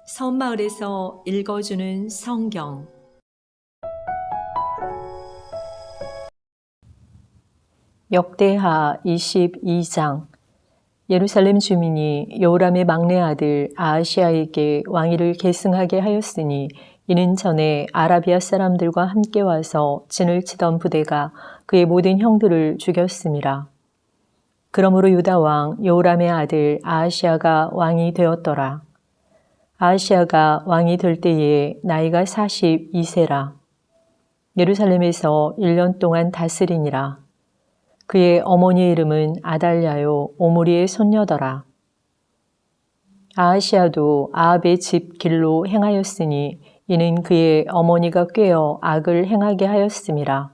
섬마을에서 읽어주는 성경. 역대하 22장. 예루살렘 주민이 여호람의 막내 아들 아하시아에게 왕위를 계승하게 하였으니 이는 전에 아라비아 사람들과 함께 와서 진을 치던 부대가 그의 모든 형들을 죽였음이라. 그러므로 유다 왕 여호람의 아들 아하시아가 왕이 되었더라. 아하시아가 왕이 될 때에 나이가 42세라. 예루살렘에서 1년 동안 다스리니라. 그의 어머니의 이름은 아달랴요 오므리의 손녀더라. 아하시아도 아합의 집 길로 행하였으니 이는 그의 어머니가 꾀어 악을 행하게 하였음이라.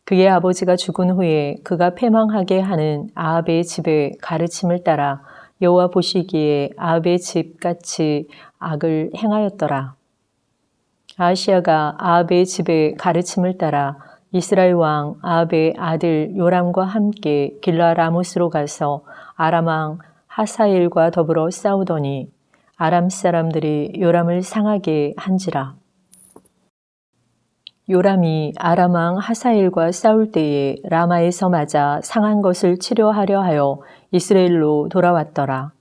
그의 아버지가 죽은 후에 그가 패망하게 하는 아합의 집의 가르침을 따라 여호와 보시기에 아합의 집같이 악을 행하였더라. 아하시아가 아합의 집의 가르침을 따라 이스라엘 왕 아합의 아들 요람과 함께 길라 라못으로 가서 아람 왕 하사엘과 더불어 싸우더니 아람 사람들이 요람을 상하게 한지라. 요람이 아람 왕 하사엘과 싸울 때에 라마에서 맞아 상한 것을 치료하려 하여 이스라엘로 돌아왔더라.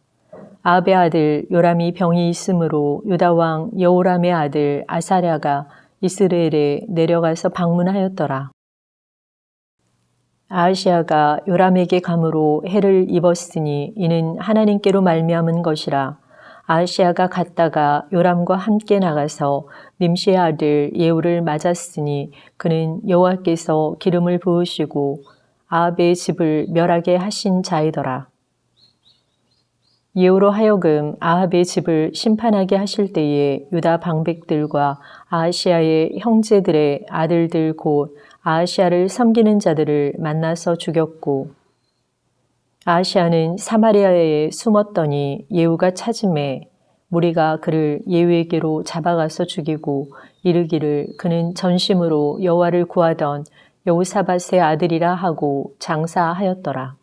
아합의 아들 요람이 병이 있으므로 유다 왕 여호람의 아들 아사랴가 이스라엘에 내려가서 방문하였더라. 아하시아가 요람에게 감으로 해를 입었으니 이는 하나님께로 말미암은 것이라. 아하시아가 갔다가 요람과 함께 나가서 님시의 아들 예후를 맞았으니 그는 여호와께서 기름을 부으시고 아합의 집을 멸하게 하신 자이더라. 예후로 하여금 아합의 집을 심판하게 하실 때에 유다 방백들과 아하시아의 형제들의 아들들 곧 아하시아를 섬기는 자들을 만나서 죽였고, 아하시아는 사마리아에 숨었더니 예후가 찾음에 무리가 그를 예후에게로 잡아가서 죽이고 이르기를 그는 전심으로 여호와를 구하던 여호사밧의 아들이라 하고 장사하였더라.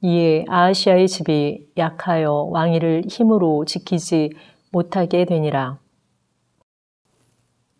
이에 아하시아의 집이 약하여 왕위를 힘으로 지키지 못하게 되니라.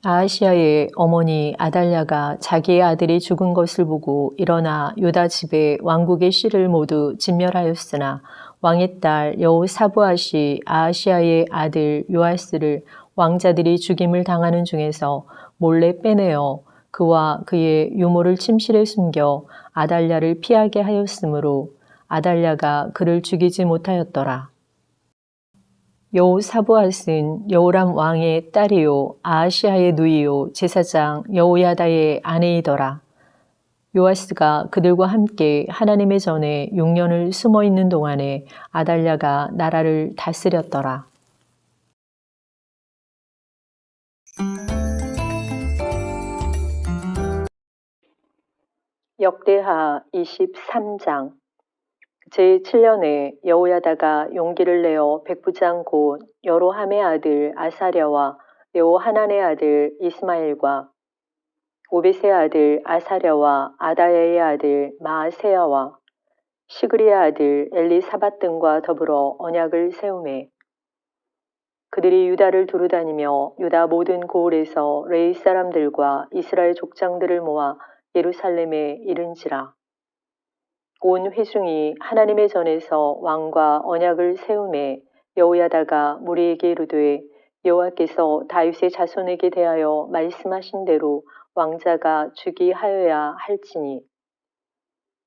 아하시아의 어머니 아달랴가 자기의 아들이 죽은 것을 보고 일어나 유다 집의 왕국의 씨를 모두 진멸하였으나 왕의 딸 여호사부앗이 아하시아의 아들 요아스를 왕자들이 죽임을 당하는 중에서 몰래 빼내어 그와 그의 유모를 침실에 숨겨 아달랴를 피하게 하였으므로 아달랴가 그를 죽이지 못하였더라. 여호사부앗은 여호람 왕의 딸이요 아하시아의 누이요 제사장 여호야다의 아내이더라. 요아스가 그들과 함께 하나님의 전에 6년을 숨어 있는 동안에 아달랴가 나라를 다스렸더라. 역대하 23장. 제7년에 여호야다가 용기를 내어 백부장 곧 여로함의 아들 아사랴와 여호하난의 아들 이스마엘과 오벳의 아들 아사랴와 아다야의 아들 마아세야와 시그리의 아들 엘리사밧 등과 더불어 언약을 세우매 그들이 유다를 두루다니며 유다 모든 고을에서 레위 사람들과 이스라엘 족장들을 모아 예루살렘에 이른지라. 온 회중이 하나님의 전에서 왕과 언약을 세우매 여호야다가 무리에게 이르되 여호와께서 다윗의 자손에게 대하여 말씀하신 대로 왕자가 즉위하여야 할지니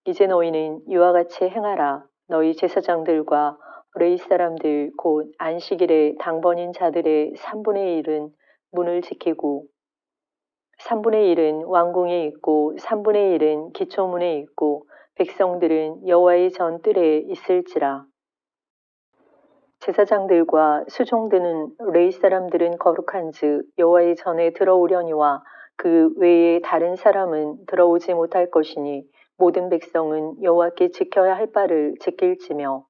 이제 너희는 이와 같이 행하라. 너희 제사장들과 레위 사람들 곧 안식일에 당번인 자들의 3분의 1은 문을 지키고 3분의 1은 왕궁에 있고 3분의 1은 기초문에 있고 백성들은 여호와의 전 뜰에 있을지라. 제사장들과 수종드는 레위 사람들은 거룩한즉 여호와의 전에 들어오려니와 그 외에 다른 사람은 들어오지 못할 것이니 모든 백성은 여호와께 지켜야 할 바를 지킬지며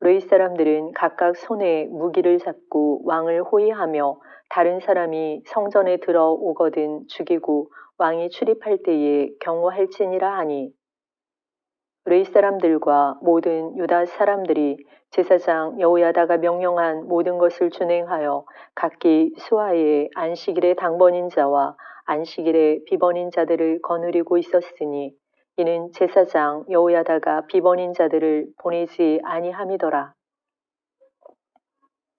레위 사람들은 각각 손에 무기를 잡고 왕을 호위하며 다른 사람이 성전에 들어오거든 죽이고 왕이 출입할 때에 경호할지니라 하니 르이 사람들과 모든 유다 사람들이 제사장 여호야다가 명령한 모든 것을 준행하여 각기 수하의 안식일의 당번인 자와 안식일의 비번인 자들을 거느리고 있었으니 이는 제사장 여호야다가 비번인 자들을 보내지 아니함이더라.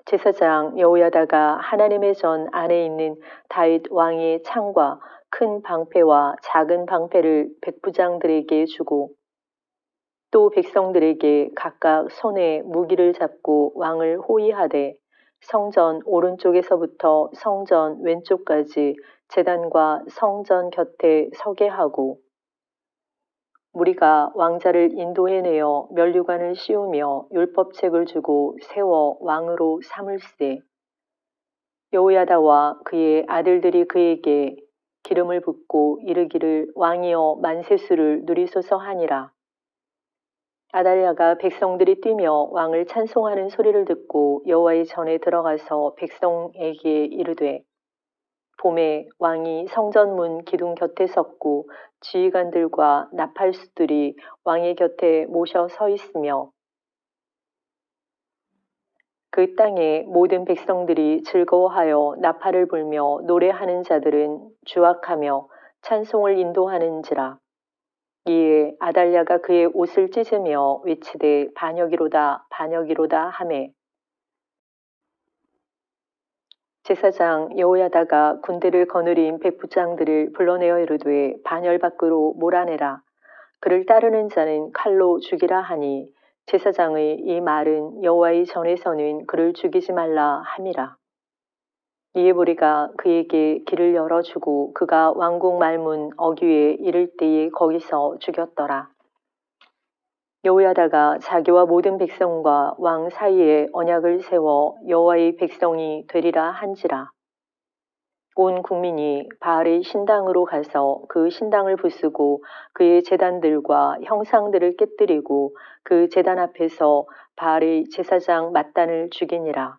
제사장 여호야다가 하나님의 전 안에 있는 다윗 왕의 창과 큰 방패와 작은 방패를 백부장들에게 주고 또 백성들에게 각각 손에 무기를 잡고 왕을 호위하되 성전 오른쪽에서부터 성전 왼쪽까지 제단과 성전 곁에 서게 하고 무리가 왕자를 인도해내어 면류관을 씌우며 율법책을 주고 세워 왕으로 삼을세. 여호야다와 그의 아들들이 그에게 기름을 붓고 이르기를 왕이여 만세수를 누리소서 하니라. 아달랴가 백성들이 뛰며 왕을 찬송하는 소리를 듣고 여호와의 전에 들어가서 백성에게 이르되 봄에 왕이 성전문 기둥 곁에 섰고 지휘관들과 나팔수들이 왕의 곁에 모셔 서 있으며 그 땅의 모든 백성들이 즐거워하여 나팔을 불며 노래하는 자들은 주악하며 찬송을 인도하는지라. 이에 아달랴가 그의 옷을 찢으며 외치되 반역이로다 반역이로다 하매 제사장 여호야다가 군대를 거느린 백부장들을 불러내어 이르되 반열 밖으로 몰아내라. 그를 따르는 자는 칼로 죽이라 하니 제사장의 이 말은 여호와의 전에서는 그를 죽이지 말라 함이라. 이에 무리가 그에게 길을 열어주고 그가 왕궁 말문 어귀에 이를 때에 거기서 죽였더라. 여호야다가 자기와 모든 백성과 왕 사이에 언약을 세워 여호와의 백성이 되리라 한지라. 온 국민이 바알의 신당으로 가서 그 신당을 부수고 그의 제단들과 형상들을 깨뜨리고 그 제단 앞에서 바알의 제사장 mat단을 죽이니라.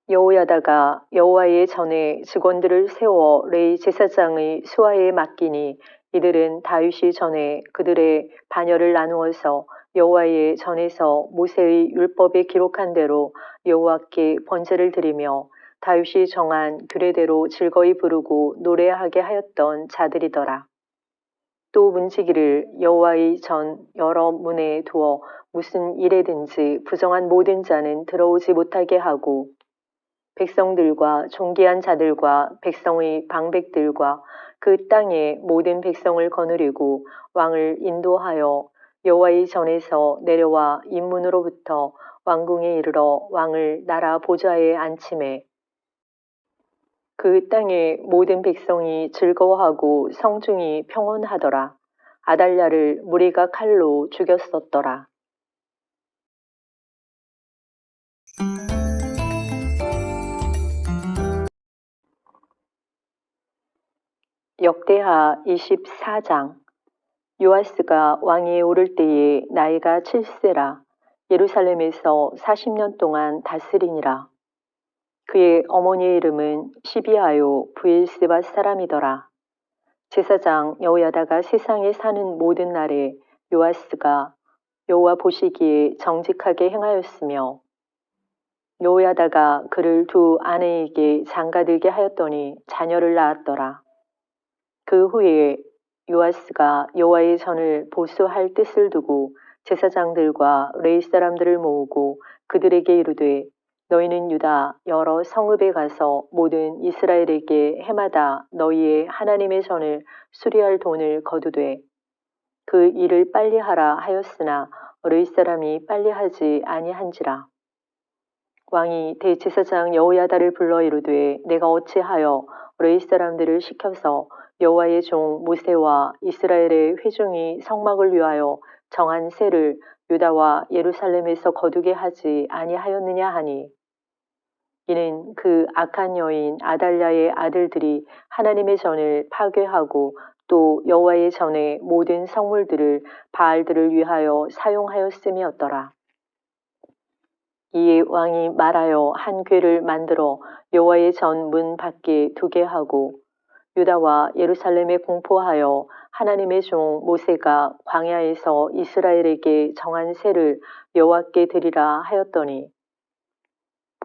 여호야다가 여호와의 전에 직원들을 세워 레이 제사장의 수하에 맡기니 이들은 다윗이 전에 그들의 반열을 나누어서 여호와의 전에서 모세의 율법에 기록한 대로 여호와께 번제를 드리며 다윗이 정한 규례대로 즐거이 부르고 노래하게 하였던 자들이더라. 또 문지기를 여호와의 전 여러 문에 두어 무슨 일에든지 부정한 모든 자는 들어오지 못하게 하고 백성들과 존귀한 자들과 백성의 방백들과 그 땅의 모든 백성을 거느리고 왕을 인도하여 여호와의 전에서 내려와 인문으로부터 왕궁에 이르러 왕을 나라 보좌에 앉히매 그 땅의 모든 백성이 즐거워하고 성중이 평온하더라. 아달랴를 무리가 칼로 죽였었더라. 역대하 24장. 요아스가 왕위에 오를 때에 나이가 7세라. 예루살렘에서 40년 동안 다스리니라. 그의 어머니의 이름은 시비아요 브엘세바 사람이더라. 제사장 여호야다가 세상에 사는 모든 날에 요아스가 여호와 보시기에 정직하게 행하였으며 여호야다가 그를 두 아내에게 장가들게 하였더니 자녀를 낳았더라. 그 후에 요아스가 여호와의 전을 보수할 뜻을 두고 제사장들과 레위 사람들을 모으고 그들에게 이르되 너희는 유다 여러 성읍에 가서 모든 이스라엘에게 해마다 너희의 하나님의 전을 수리할 돈을 거두되 그 일을 빨리 하라 하였으나 레위 사람이 빨리 하지 아니한지라. 왕이 대제사장 여호야다를 불러 이르되 내가 어찌하여 레위 사람들을 시켜서 여호와의 종 모세와 이스라엘의 회중이 성막을 위하여 정한 세를 유다와 예루살렘에서 거두게 하지 아니하였느냐 하니 이는 그 악한 여인 아달랴의 아들들이 하나님의 전을 파괴하고 또 여호와의 전의 모든 성물들을 바알들을 위하여 사용하였음이었더라. 이에 왕이 말하여 한 궤를 만들어 여호와의 전 문 밖에 두게 하고 유다와 예루살렘에 공포하여 하나님의 종 모세가 광야에서 이스라엘에게 정한 세를 여호와께 드리라 하였더니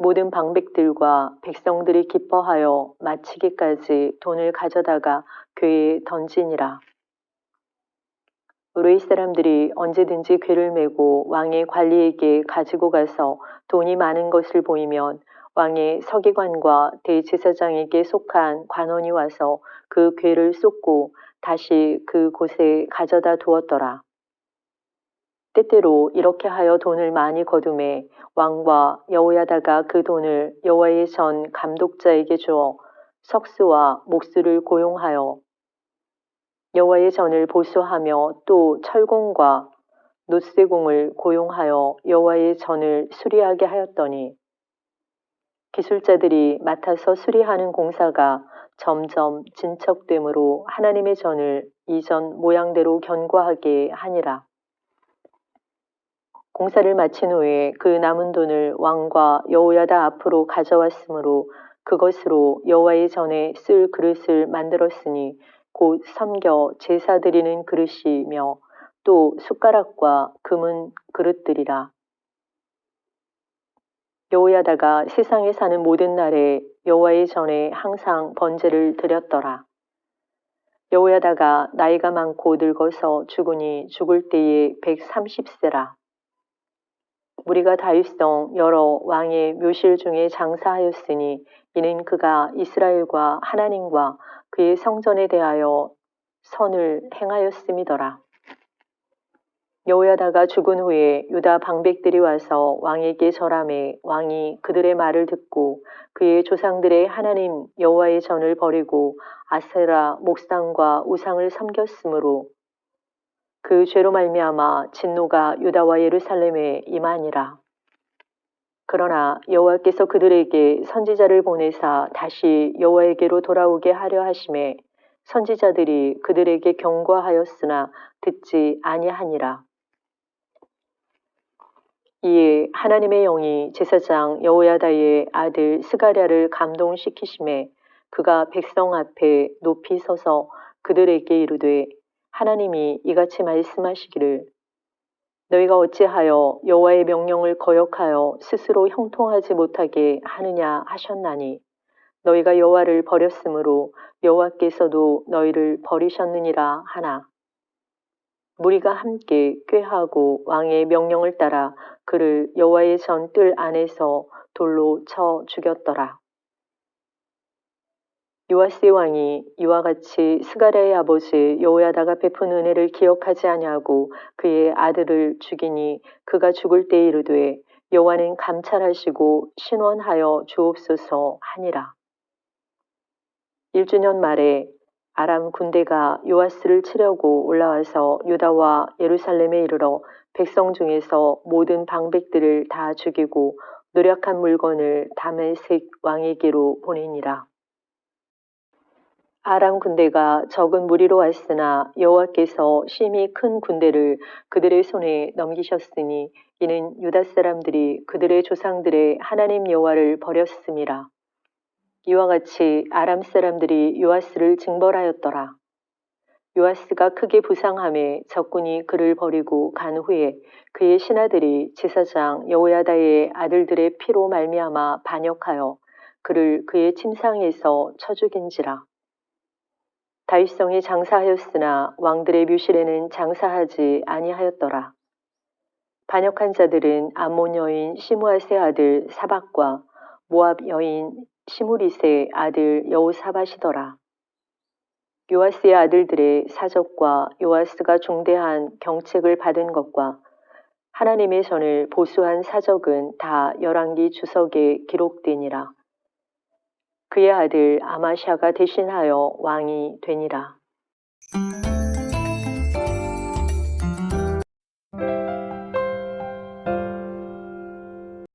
모든 방백들과 백성들이 기뻐하여 마치기까지 돈을 가져다가 궤에 던지니라. 의뢰 사람들이 언제든지 궤를 메고 왕의 관리에게 가지고 가서 돈이 많은 것을 보이면 왕의 서기관과 대제사장에게 속한 관원이 와서 그 궤를 쏟고 다시 그 곳에 가져다 두었더라. 때때로 이렇게 하여 돈을 많이 거두매 왕과 여호야다가 그 돈을 여호와의 전 감독자에게 주어 석수와 목수를 고용하여 여호와의 전을 보수하며 또 철공과 놋쇠공을 고용하여 여호와의 전을 수리하게 하였더니 기술자들이 맡아서 수리하는 공사가 점점 진척됨으로 하나님의 전을 이전 모양대로 견고하게 하니라. 공사를 마친 후에 그 남은 돈을 왕과 여호야다 앞으로 가져왔으므로 그것으로 여호와의 전에 쓸 그릇을 만들었으니 곧 섬겨 제사 드리는 그릇이며 또 숟가락과 금은 그릇들이라. 여호야다가 세상에 사는 모든 날에 여호와의 전에 항상 번제를 드렸더라. 여호야다가 나이가 많고 늙어서 죽으니 죽을 때에 130세라. 무리가 다윗성 여러 왕의 묘실 중에 장사하였으니 이는 그가 이스라엘과 하나님과 그의 성전에 대하여 선을 행하였음이더라. 여호야다가 죽은 후에 유다 방백들이 와서 왕에게 절하매 왕이 그들의 말을 듣고 그의 조상들의 하나님 여호와의 전을 버리고 아세라 목상과 우상을 섬겼으므로 그 죄로 말미암아 진노가 유다와 예루살렘에 임하니라. 그러나 여호와께서 그들에게 선지자를 보내사 다시 여호와에게로 돌아오게 하려 하심에 선지자들이 그들에게 경고하였으나 듣지 아니하니라. 이에 하나님의 영이 제사장 여호야다의 아들 스가랴를 감동시키심에 그가 백성 앞에 높이 서서 그들에게 이르되 하나님이 이같이 말씀하시기를 너희가 어찌하여 여호와의 명령을 거역하여 스스로 형통하지 못하게 하느냐 하셨나니 너희가 여호와를 버렸으므로 여호와께서도 너희를 버리셨느니라 하나 무리가 함께 꾀하고 왕의 명령을 따라 그를 여호와의 전 뜰 안에서 돌로 쳐 죽였더라. 요아스의 왕이 이와 같이 스가랴의 아버지 여호야다가 베푼 은혜를 기억하지 아니하고 그의 아들을 죽이니 그가 죽을 때에 이르되 여호와는 감찰하시고 신원하여 주옵소서 하니라. 1주년 말에 아람 군대가 요아스를 치려고 올라와서 유다와 예루살렘에 이르러 백성 중에서 모든 방백들을 다 죽이고 노력한 물건을 다메섹 왕에게로 보내니라. 아람 군대가 적은 무리로 왔으나 여호와께서 심히 큰 군대를 그들의 손에 넘기셨으니 이는 유다 사람들이 그들의 조상들의 하나님 여호와를 버렸음이라. 이와 같이 아람 사람들이 요아스를 징벌하였더라. 요아스가 크게 부상함에 적군이 그를 버리고 간 후에 그의 신하들이 제사장 여호야다의 아들들의 피로 말미암아 반역하여 그를 그의 침상에서 쳐 죽인지라. 다윗성에 장사하였으나 왕들의 묘실에는 장사하지 아니하였더라. 반역한 자들은 암몬 여인 시므아세 아들 사박과 모압 여인 시므리세 아들 여호사밧이더라. 요아스의 아들들의 사적과 요아스가 중대한 경책을 받은 것과 하나님의 전을 보수한 사적은 다 열왕기 주석에 기록되니라. 그의 아들 아마샤가 대신하여 왕이 되니라.